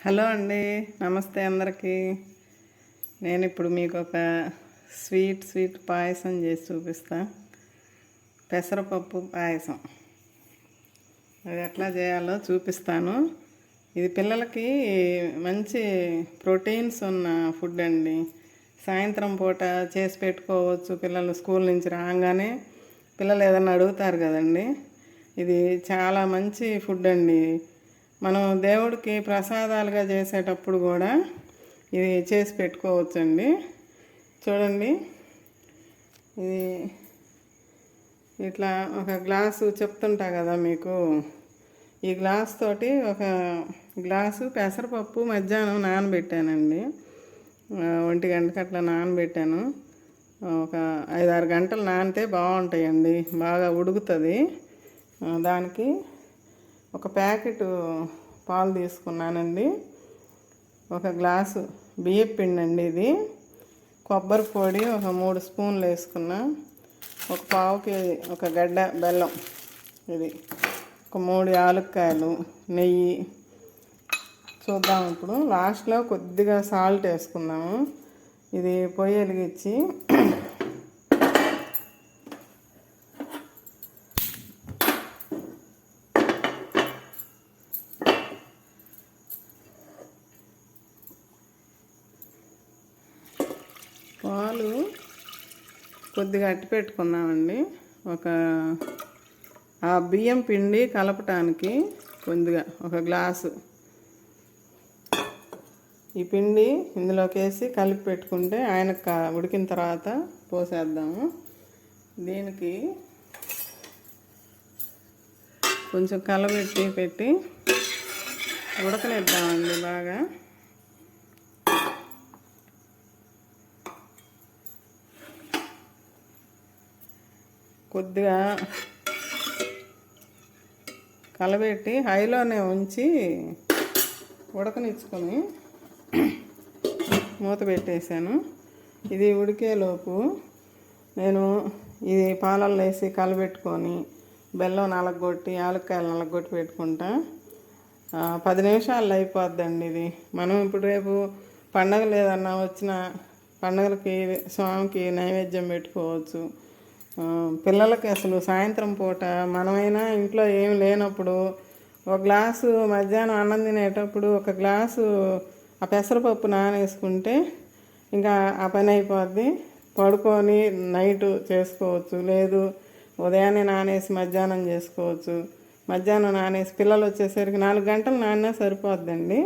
Hello అండి, నమస్తే అందరికీ. నేను ఇప్పుడు మీకు ఒక స్వీట్ పాయసం చేసి చూపిస్తా. పెసరపప్పు పాయసం అది ఎట్లా చేయాలో చూపిస్తాను. ఇది పిల్లలకి మంచి ప్రోటీన్స్ ఉన్న ఫుడ్ అండి. సాయంత్రం పూట చేసి పెట్టుకోవచ్చు. పిల్లలు స్కూల్ నుంచి రాగానే పిల్లలు ఏదన్నా అడుగుతారు కదండి. ఇది చాలా మంచి ఫుడ్ అండి. మనం దేవుడికి ప్రసాదాలుగా చేసేటప్పుడు కూడా ఇది చేసి పెట్టుకోవచ్చండి. చూడండి, ఇది ఇట్లా ఒక గ్లాసు చెప్తుంటా కదా మీకు. ఈ గ్లాస్ తోటి ఒక గ్లాసు పెసరపప్పు మధ్యాహ్నం నానబెట్టానండి. 1 గంటకి అట్లా నానబెట్టాను. ఒక 5-6 గంటలు నానితే బాగుంటాయండి, బాగా ఉడుకుతుంది. దానికి ఒక ప్యాకెట్ పాలు తీసుకున్నానండి. ఒక గ్లాసు బియ్యం పిండి అండి. ఇది కొబ్బరి పొడి ఒక 3 స్పూన్లు వేసుకున్నా. ఒక 1/2 కేజీ ఒక గడ్డ బెల్లం, ఇది ఒక 3 యాలక్కాయలు, నెయ్యి. చూద్దాం ఇప్పుడు. లాస్ట్లో కొద్దిగా సాల్ట్ వేసుకుందాము. ఇది పొయ్యి వెలిగించి పాలు కొద్దిగా అట్టి పెట్టుకుందామండి. ఆ బియ్యం పిండి కలపటానికి కొద్దిగా ఒక గ్లాసు ఈ పిండి ఇందులోకి వేసి కలిపి పెట్టుకుంటే ఆయనకు ఉడికిన తర్వాత పోసేద్దాము. దీనికి కొంచెం కలబెట్టి ఉడకనిద్దామండి బాగా. కొద్దిగా కలబెట్టి హైలోనే ఉంచి ఉడకనిచ్చుకొని మూత పెట్టేశాను. ఇది ఉడికేలోపు నేను ఇది పాలల్లో వేసి కలబెట్టుకొని బెల్లం నలగొట్టి యాలక్కాయలు నలగొట్టి పెట్టుకుంటా. 10 నిమిషాల్లో అయిపోద్దండి ఇది. మనం ఇప్పుడు రేపు పండగలు ఏదన్నా వచ్చిన పండగలకి స్వామికి నైవేద్యం పెట్టుకోవచ్చు. పిల్లలకి అసలు సాయంత్రం పూట మనమైనా ఇంట్లో ఏమి లేనప్పుడు ఒక గ్లాసు మధ్యాహ్నం అన్నం తినేటప్పుడు ఒక గ్లాసు ఆ పెసరపప్పు నానేసుకుంటే ఇంకా ఆ పని అయిపోద్ది. పడుకొని నైటు చేసుకోవచ్చు, లేదు ఉదయాన్నే నానేసి మధ్యాహ్నం చేసుకోవచ్చు. మధ్యాహ్నం నానేసి పిల్లలు వచ్చేసరికి 4 గంటలు నానినా సరిపోద్దండి.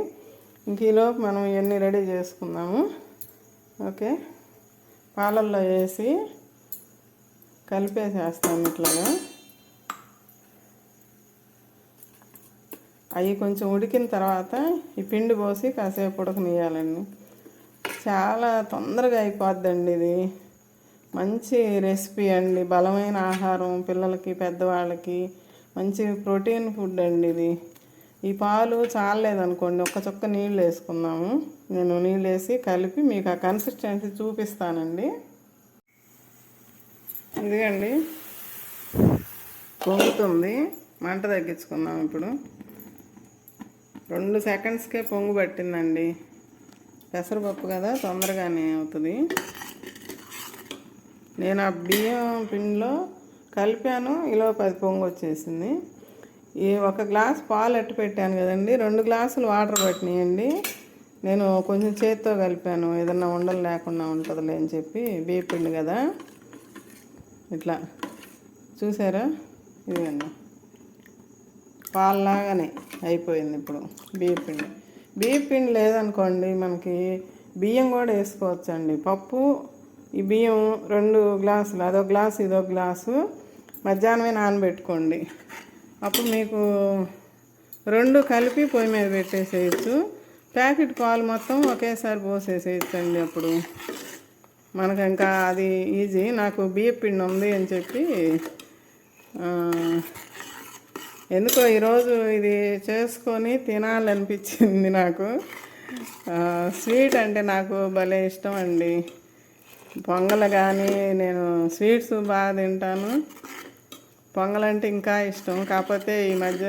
ఇంక ఈలోపు మనం ఇవన్నీ రెడీ చేసుకుందాము. ఓకే, పాలల్లో వేసి కలిపేసేస్తాము ఇట్లాగా. అవి కొంచెం ఉడికిన తర్వాత ఈ పిండి పోసి కాసేపు ఉడకనియాలండి. చాలా తొందరగా అయిపోద్దండి. ఇది మంచి రెసిపీ అండి. బలమైన ఆహారం పిల్లలకి పెద్దవాళ్ళకి మంచి ప్రోటీన్ ఫుడ్ అండి ఇది. ఈ పాలు చాలలేదనుకోండి, ఒక చుక్క నీళ్ళు వేసుకుందాము. నేను నీళ్ళు వేసి కలిపి మీకు ఆ కన్సిస్టెన్సీ చూపిస్తానండి. ఇదిగండి, పొంగుతుంది. మంట తగ్గించుకుందాం ఇప్పుడు. 2 సెకండ్స్కే పొంగు పట్టిందండి. పెసరపప్పు కదా, తొందరగానే అవుతుంది. నేను ఆ బియ్యం పిండిలో కలిపాను, ఈలోపు 10 పొంగు వచ్చేసింది. ఈ 1 గ్లాస్ పాలు అట్టు పెట్టాను కదండి, 2 గ్లాసులు వాటర్ పట్టినాయండి. నేను కొంచెం చేతితో కలిపాను, ఏదన్నా ఉండలు లేకుండా ఉంటుందిలే అని చెప్పి. బియ్యం పిండి కదా, ఇట్లా చూసారా, ఇదిగండి పాలలాగానే అయిపోయింది. ఇప్పుడు బియ్యం పిండి లేదనుకోండి, మనకి బియ్యం కూడా వేసుకోవచ్చండి. పప్పు ఈ బియ్యం 2 గ్లాసులు, అదొక గ్లాసు ఇదొక గ్లాసు మధ్యాహ్నమే నానబెట్టుకోండి. అప్పుడు మీకు 2 కలిపి పొయ్యి మీద పెట్టేసేయచ్చు. ప్యాకెట్ పాలు మొత్తం ఒకేసారి పోసేసేయచ్చండి. అప్పుడు మనకు ఇంకా అది ఈజీ. నాకు బియ్యం పిండి ఉంది అని చెప్పి ఎందుకో ఈరోజు ఇది చేసుకొని తినాలనిపించింది నాకు. స్వీట్ అంటే నాకు భలే ఇష్టం అండి. పొంగల్ కానీ నేను స్వీట్స్ బాగా తింటాను. పొంగల్ అంటే ఇంకా ఇష్టం. కాకపోతే ఈ మధ్య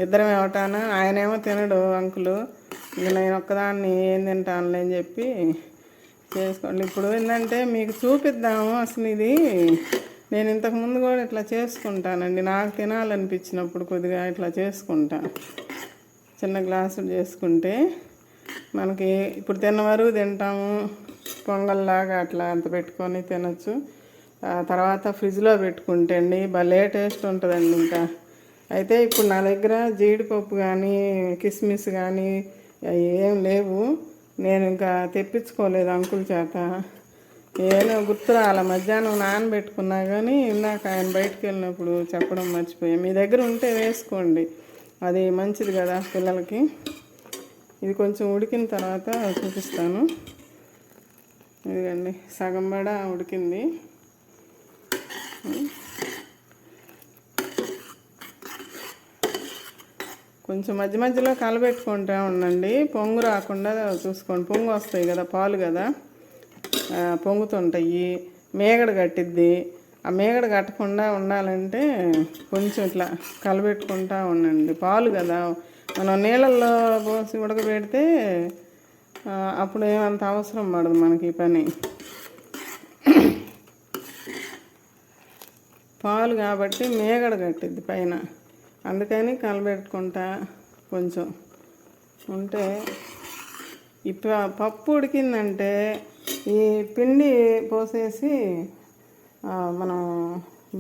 ఇద్దరం ఇవ్వటాను. ఆయనేమో తినడు అంకులు, ఇక నేను ఒక్కదాన్ని ఏం తింటానులే అని చెప్పి చేసుకోండి. ఇప్పుడు ఏంటంటే మీకు చూపిద్దాము అసలు ఇది. నేను ఇంతకుముందు కూడా ఇట్లా చేసుకుంటానండి, నాకు తినాలనిపించినప్పుడు కొద్దిగా ఇట్లా చేసుకుంటా. చిన్న గ్లాసులు చేసుకుంటే మనకి ఇప్పుడు తిన్న వరకు తింటాము, పొంగల్లాగా అట్లా అంత పెట్టుకొని తినచ్చు. తర్వాత ఫ్రిడ్జ్లో పెట్టుకుంటే అండి భలే టేస్ట్ ఉంటుందండి. ఇంకా అయితే ఇప్పుడు నా దగ్గర జీడిపప్పు కానీ కిస్మిస్ కానీ ఏం లేవు. నేను ఇంకా తెప్పించుకోలేదు అంకుల్ చేత, ఏదో గుర్తు రాల. మధ్యాహ్నం నానబెట్టుకున్నా కానీ ఇందాక ఆయన బయటకు వెళ్ళినప్పుడు చెప్పడం మర్చిపోయాం. మీ దగ్గర ఉంటే వేసుకోండి, అది మంచిది కదా పిల్లలకి. ఇది కొంచెం ఉడికిన తర్వాత చూపిస్తాను. ఇదిగండి సగం బడ ఉడికింది. కొంచెం మధ్య మధ్యలో కలబెట్టుకుంటూ ఉండండి, పొంగు రాకుండా చూసుకోండి. పొంగు వస్తాయి కదా, పాలు కదా, పొంగుతుంటాయి, మేగడ కట్టిద్ది. ఆ మేగడ కట్టకుండా ఉండాలంటే కొంచెం ఇట్లా కలబెట్టుకుంటూ ఉండండి. పాలు కదా, మనం నీళ్ళల్లో పోసి ఉడకబెడితే అప్పుడు ఏమంత అవసరం పడదు మనకి ఈ పని. పాలు కాబట్టి మేగడ కట్టిద్ది పైన, అందుకని కలబెట్టుకుంటా కొంచెం ఉంటే. ఈ పప్పు ఉడికిందంటే ఈ పిండి పోసేసి మనం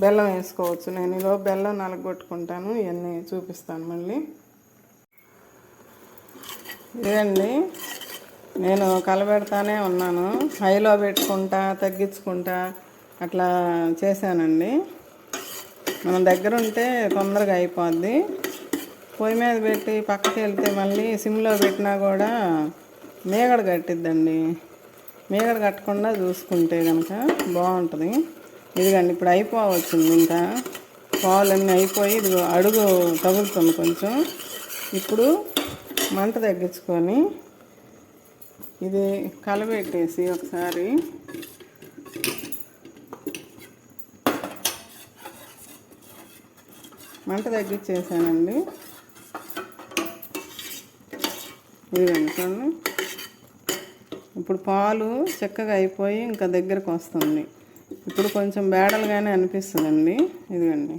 బెల్లం వేసుకోవచ్చు. నేను ఈలో బెల్లం నలగొట్టుకుంటాను, ఇవన్నీ చూపిస్తాను మళ్ళీ. ఇదండి నేను కలబెడతానే ఉన్నాను, హైలో పెట్టుకుంటా తగ్గించుకుంటా అట్లా చేశానండి. మనం దగ్గర ఉంటే తొందరగా అయిపోద్ది. పొయ్యి మీద పెట్టి పక్కకి వెళ్తే మళ్ళీ సిమ్లో పెట్టినా కూడా మేగడ కట్టిద్దండి. మేగడ కట్టకుండా చూసుకుంటే కనుక బాగుంటుంది. ఇదిగండి ఇప్పుడు అయిపోవచ్చింది, ఇంకా పాలన్నీ అయిపోయి ఇది అడుగు తగులుతుంది కొంచెం. ఇప్పుడు మంట తగ్గించుకొని ఇది కలబెట్టేసి ఒకసారి మంట తగ్గించేసానండి. ఇదిగండి చూడండి, ఇప్పుడు పాలు చక్కగా అయిపోయి ఇంకా దగ్గరకు వస్తుంది. ఇప్పుడు కొంచెం బేడలుగానే అనిపిస్తుందండి. ఇదిగండి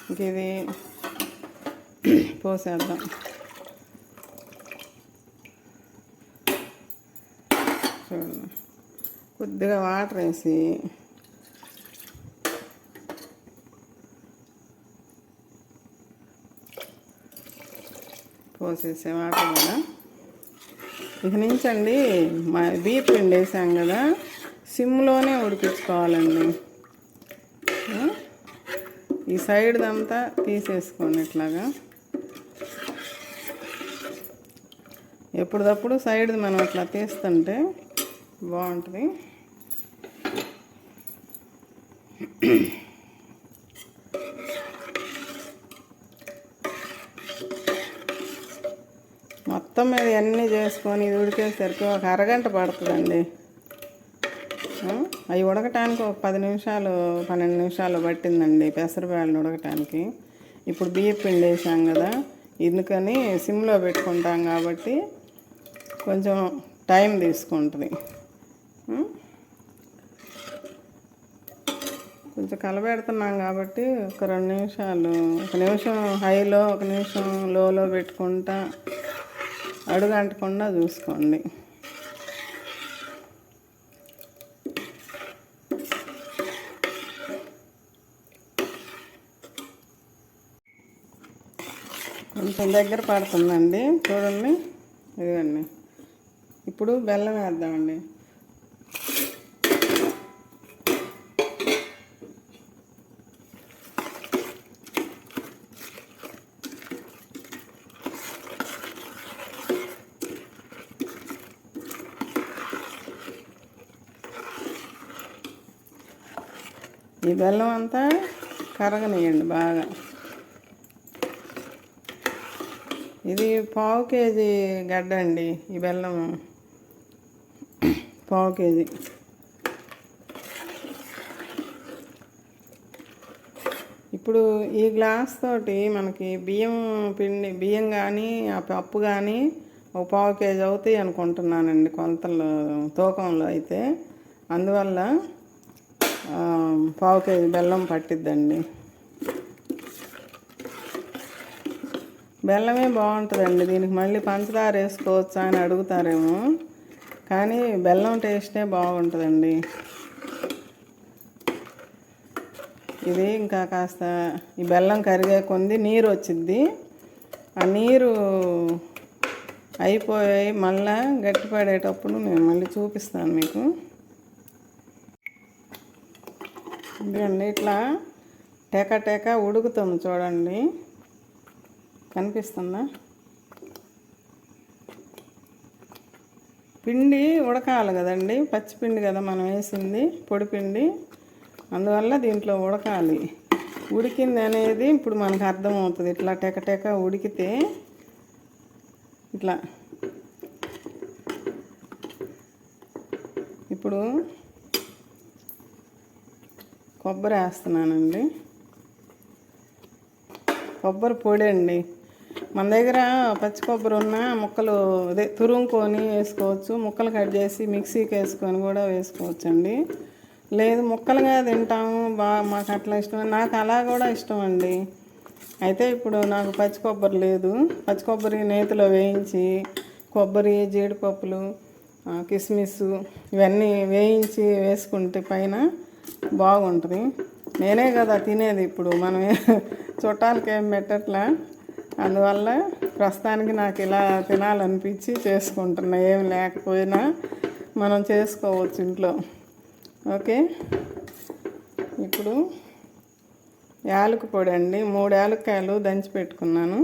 ఇంక ఇది పోసేద్దాం. చూడండి కొద్దిగా వాటర్ వేసి పోసేసే వాటర్ కూడా. ఇక నుంచి అండి బియ్య పిండి వేసాం కదా, సిమ్లోనే ఉడికించుకోవాలండి. ఈ సైడ్దంతా తీసేసుకోండి ఇట్లాగా. ఎప్పుడప్పుడు సైడ్ది మనం అట్లా తీస్తుంటే బాగుంటుంది. మొత్తం మీద అన్నీ చేసుకొని ఇది ఉడికేసరికి ఒక అరగంట పడుతుందండి. అవి ఉడకటానికి ఒక 10 నిమిషాలు 12 నిమిషాలు పట్టిందండి పెసరబ్యాళ్ళు ఉడకటానికి. ఇప్పుడు బియ్యం పిండి వేసాం కదా, ఎందుకని సిమ్లో పెట్టుకుంటాం కాబట్టి కొంచెం టైం తీసుకుంటుంది. కొంచెం కలబెడుతున్నాం కాబట్టి ఒక 2 నిమిషాలు, 1 నిమిషం హైలో 1 నిమిషం లోలో పెట్టుకుంటా అడుగు అంటకుండా చూసుకోండి. కొంచెం దగ్గర పడుతుందండి చూడండి. ఇదిగండి ఇప్పుడు బెల్లం వేద్దామండి. ఈ బెల్లం అంతా కరగనియండి బాగా. ఇది 1/2 కేజీ గడ్డ అండి, ఈ బెల్లం 1/2 కేజీ. ఇప్పుడు ఈ గ్లాస్ తోటి మనకి బియ్యం కానీ ఆ పప్పు కానీ ఒక 1/4 కేజీ అవుతాయి అనుకుంటున్నానండి కొలతలు తూకంలో అయితే. అందువల్ల 1/4 కేజీ బెల్లం పట్టిద్దండి. బెల్లమే బాగుంటుందండి. దీనికి మళ్ళీ పంచదార వేసుకోవచ్చా అని అడుగుతారేమో, కానీ బెల్లం టేస్టే బాగుంటుందండి. ఇది ఇంకా కాస్త ఈ బెల్లం కరిగే కొంది నీరు వచ్చింది. ఆ నీరు అయిపోయి మళ్ళా గట్టిపడేటప్పుడు నేను మళ్ళీ చూపిస్తాను మీకు. ఇదండి ఇట్లా టెక ఉడుకుతుంది చూడండి, కనిపిస్తుందా? పిండి ఉడకాలి కదండి, పచ్చిపిండి కదా మనం వేసింది, పొడిపిండి. అందువల్ల దీంట్లో ఉడకాలి. ఉడికింది అనేది ఇప్పుడు మనకు అర్థమవుతుంది. ఇట్లా టెక ఉడికితే ఇట్లా. ఇప్పుడు కొబ్బరి వేస్తున్నానండి. కొబ్బరి పొడి అండి. మన దగ్గర పచ్చి కొబ్బరి ఉన్న ముక్కలు తురుముకొని వేసుకోవచ్చు, ముక్కలు కట్ చేసి మిక్సీకి వేసుకొని కూడా వేసుకోవచ్చు అండి. లేదు ముక్కలుగా తింటాము, మాకు అట్లా ఇష్టం. నాకు అలా కూడా ఇష్టం అండి. అయితే ఇప్పుడు నాకు పచ్చి కొబ్బరి లేదు. పచ్చి కొబ్బరి నేతిలో వేయించి కొబ్బరి, జీడిపప్పులు, కిస్మిస్ ఇవన్నీ వేయించి వేసుకుంటే పైన బాగుంటుంది. నేనే కదా తినేది, ఇప్పుడు మనం చుట్టాలకి ఏం పెట్టట్లా. అందువల్ల ప్రస్తుతానికి నాకు ఇలా తినాలనిపించి చేసుకుంటున్నా. ఏం లేకపోయినా మనం చేసుకోవచ్చు ఇంట్లో. ఓకే, ఇప్పుడు యాలకుల పొడి అండి. 3 యాలక్కాయలు దంచి పెట్టుకున్నాను.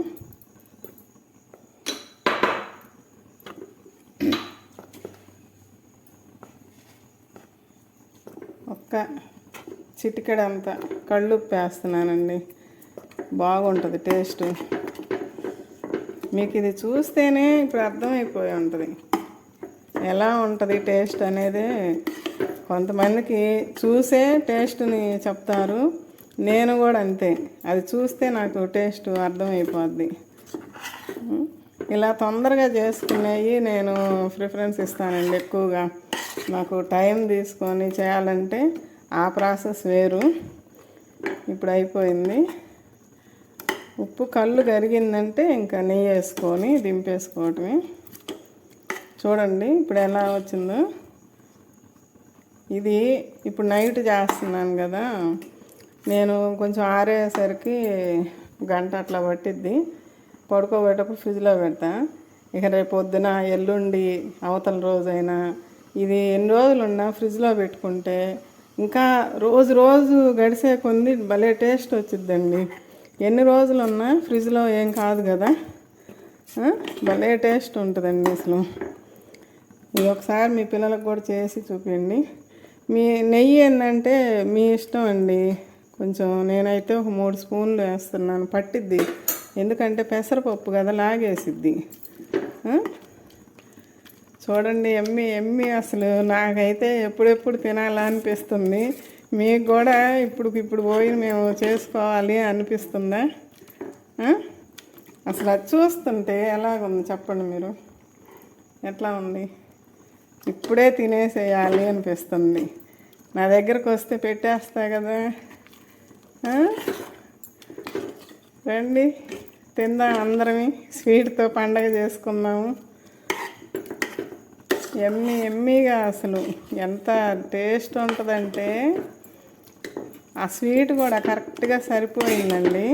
ఒక్క చిటికెడంతా కళ్ళుప్పు వేస్తున్నానండి. బాగుంటుంది టేస్ట్. మీకు ఇది చూస్తేనే ఇప్పుడు అర్థమైపోయి ఉంటుంది ఎలా ఉంటుంది టేస్ట్ అనేది. కొంతమందికి చూసే టేస్ట్ని చెప్తారు, నేను కూడా అంతే. అది చూస్తే నాకు టేస్ట్ అర్థమైపోద్ది. ఇలా తొందరగా చేసుకునేవి నేను ప్రిఫరెన్స్ ఇస్తానండి ఎక్కువగా. నాకు టైం తీసుకొని చేయాలంటే ఆ ప్రాసెస్ వేరు. ఇప్పుడు అయిపోయింది. ఉప్పు కళ్ళు కరిగిందంటే ఇంకా నెయ్యి వేసుకొని దింపేసుకోవటమే. చూడండి ఇప్పుడు ఎలా వచ్చిందో. ఇది ఇప్పుడు నైట్ చేస్తున్నాను కదా, నేను కొంచెం ఆరేసరికి గంట అట్లా పట్టిద్ది. పడుకోబెట్టేటప్పుడు ఫ్రిడ్జ్లో పెడతా. ఇక రేపు పొద్దున, ఎల్లుండి, అవతల రోజైనా ఇది ఎన్ని రోజులు ఉన్నా ఫ్రిడ్జ్లో పెట్టుకుంటే ఇంకా రోజు గడిసే కొంది భలే టేస్ట్ వచ్చిద్దండి. ఎన్ని రోజులు ఉన్నా ఫ్రిడ్జ్లో ఏం కాదు కదా, భలే టేస్ట్ ఉంటుందండి అసలు. ఇది ఒకసారి మీ పిల్లలకు కూడా చేసి చూపించండి. మీ నెయ్యి ఏంటంటే మీ ఇష్టం అండి. కొంచెం నేనైతే ఒక 3 స్పూన్లు వేస్తున్నాను, పట్టిద్ది. ఎందుకంటే పెసరపప్పు కదా, లాగేసిద్ది. చూడండి ఎమ్మి అసలు. నాకైతే ఎప్పుడెప్పుడు తినాలా అనిపిస్తుంది. మీకు కూడా ఇప్పుడు పోయి మేము చేసుకోవాలి అనిపిస్తుందా? అసలు అది చూస్తుంటే ఎలాగుంది చెప్పండి మీరు, ఎట్లా ఉంది? ఇప్పుడే తినేసేయాలి అనిపిస్తుంది. నా దగ్గరకు వస్తే పెట్టేస్తా కదా. రండి తిందాం అందరమే, స్వీట్తో పండగ చేసుకుందాము. ఎమ్మీగా అసలు ఎంత టేస్ట్ ఉంటుందంటే ఆ స్వీట్ కూడా కరెక్ట్గా సరిపోయిందండి.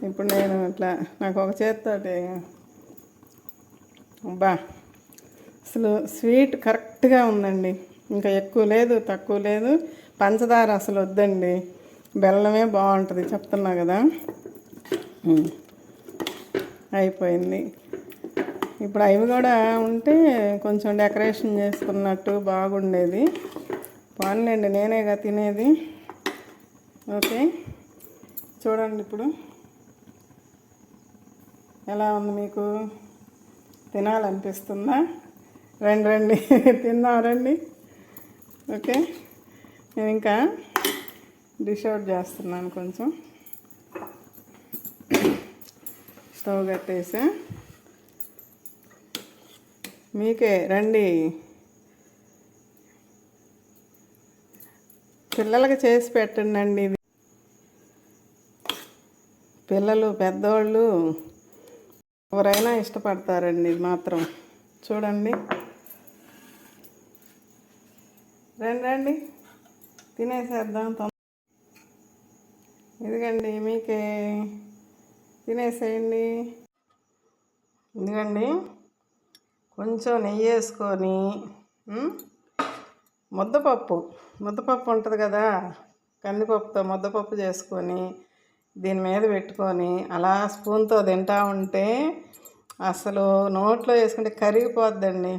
ఇప్పుడు నేను ఇట్లా నాకు ఒక చేతితోటి అబ్బా అసలు స్వీట్ కరెక్ట్గా ఉందండి. ఇంకా ఎక్కువ లేదు, తక్కువ లేదు. పంచదార అసలు వద్దండి, బెల్లమే బాగుంటుంది చెప్తున్నా కదా. అయిపోయింది. ఇప్పుడు అవి కూడా ఉంటే కొంచెం డెకరేషన్ చేసుకున్నట్టు బాగుండేది. పోన్లేండి, నేనేగా తినేది. ఓకే, చూడండి ఇప్పుడు ఎలా ఉంది. మీకు తినాలనిపిస్తుందా? రండి తిందాం రండి. ఓకే, నేను ఇంకా డిష్ అవుట్ చేస్తున్నాను. కొంచెం స్టవ్ కట్టేసా. మీకే రండి, పిల్లలకి చేసి పెట్టండి. ఇది పిల్లలు పెద్దవాళ్ళు ఎవరైనా ఇష్టపడతారండి. ఇది మాత్రం చూడండి. రండి రండి, తినేసేద్దాం. ఇదిగండి మీకే, తినేసేయండి. ఇదిగండి కొంచెం నెయ్యి వేసుకొని ముద్దపప్పు ఉంటుంది కదా, కందిపప్పుతో ముద్దపప్పు చేసుకొని దీని మీద పెట్టుకొని అలా స్పూన్తో తింటా ఉంటే అసలు నోట్లో వేసుకుంటే కరిగిపోద్దండి.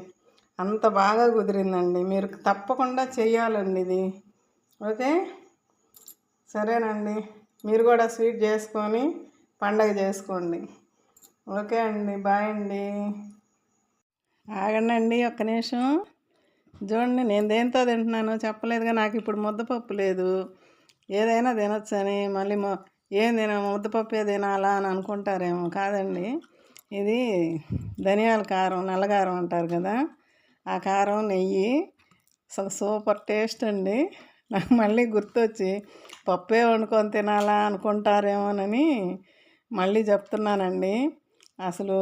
అంత బాగా కుదిరిందండి. మీరు తప్పకుండా చెయ్యాలండి ఇది. ఓకే, సరేనండి. మీరు కూడా స్వీట్ చేసుకొని పండగ చేసుకోండి. ఓకే అండి, బాయ్ అండి. ఆగండి ఒక్క నిమిషం. చూడండి, నేను దేంతో తింటున్నానో చెప్పలేదుగా. నాకు ఇప్పుడు ముద్దపప్పు లేదు. ఏదైనా తినొచ్చని మళ్ళీ ఏం ముద్దపప్పే తినాలా అని అనుకుంటారేమో. కాదండి, ఇది ధనియాల కారం, నల్లగారం అంటారు కదా, ఆ కారం, నెయ్యి అసలు సూపర్ టేస్ట్ అండి. నాకు మళ్ళీ గుర్తొచ్చి పప్పే వండుకొని తినాలా అనుకుంటారేమోనని మళ్ళీ చెప్తున్నానండి. అసలు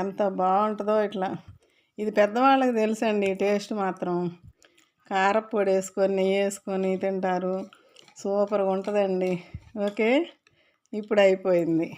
ఎంత బాగుంటుందో ఇట్లా. ఇది పెద్దవాళ్ళకి తెలుసండి టేస్ట్ మాత్రం. కారప్పొడి వేసుకొని నెయ్యి వేసుకొని తింటారు, సూపర్గా ఉంటుందండి. ఓకే, ఇప్పుడు అయిపోయింది.